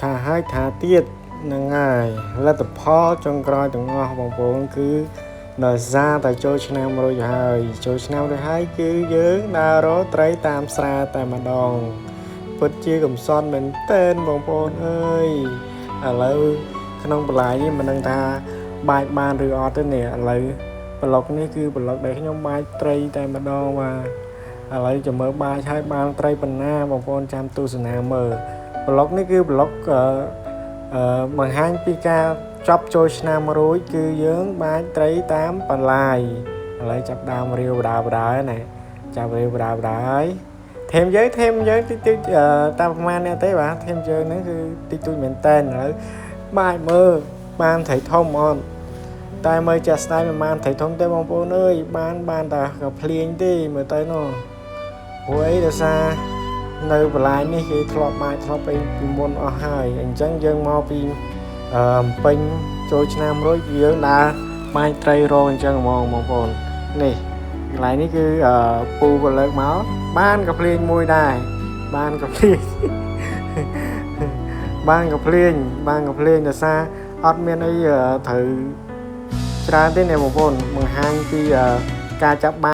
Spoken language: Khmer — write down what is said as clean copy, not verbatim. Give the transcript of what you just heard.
ថាហើយថាទៀតនឹងហើយលទ្ធផលចុងក្រោយទាំងអស់បងប្អូនគឺដោយសារតែចូលឆ្នាំរួចហើយចូលឆ្នាំរួចហើយគឺយើងដើររកត្រីតាមស្រែតែម្ដងពិតជាកំសត់មែនទែនបងប្អូនអើយឥឡូវក្នុងបន្លាយនេះមិនដឹងថាបាចបានឬអត់ទេនេះឥឡូវប្លុកនេះគឺប្លុកដែលខ្ញុំបាចត្រីតែម្ដងបាទឥឡូវចាំមើលបាចហើយបានត្រីប៉ុណ្ណាបងប្អូនចាំទស្សនាមើលប្លុកនេះគឺប្លុកបង្ហាញពីការចប់ចូលឆ្នាំរួចគឺយើងបាចត្រីតាមបន្លាយឥឡូវចាប់ដើមរាវបដាណាចាប់រាវបដាហើយថែមយើងតិចតាមប្រហែលនេះទេបាទថែមយើងហ្នឹងគឺតិចតួចមែនតើឥឡូវបាចមើលបានត្រីធំអត់តែមើលចាស់ស្ដាយមិនបានត្រីធំទេបងប្អូនអើយបានតែក៏ភ្លៀងទេមើលទៅនោះព្រោះអីដោយសារនៅបន្លាយនេះគេធ្លាប់បាចធ្លាប់ពីមុនអស់ហើយអញ្ចឹងយើងមកពីពេញចូលឆ្នាំរួចយើងដើរបាញ់ត្រីរងអញ្ចឹងហ្មងបងប្អូននេះកន្លែងនេះគឺពូក៏លើកមកបានក៏ភ្លេងមួយដែរបានក៏ភ្លេងដោយសារអត់មានអីត្រូវច្រើនទេណាបងប្អូនបង្ហាញពីការចាប់បាន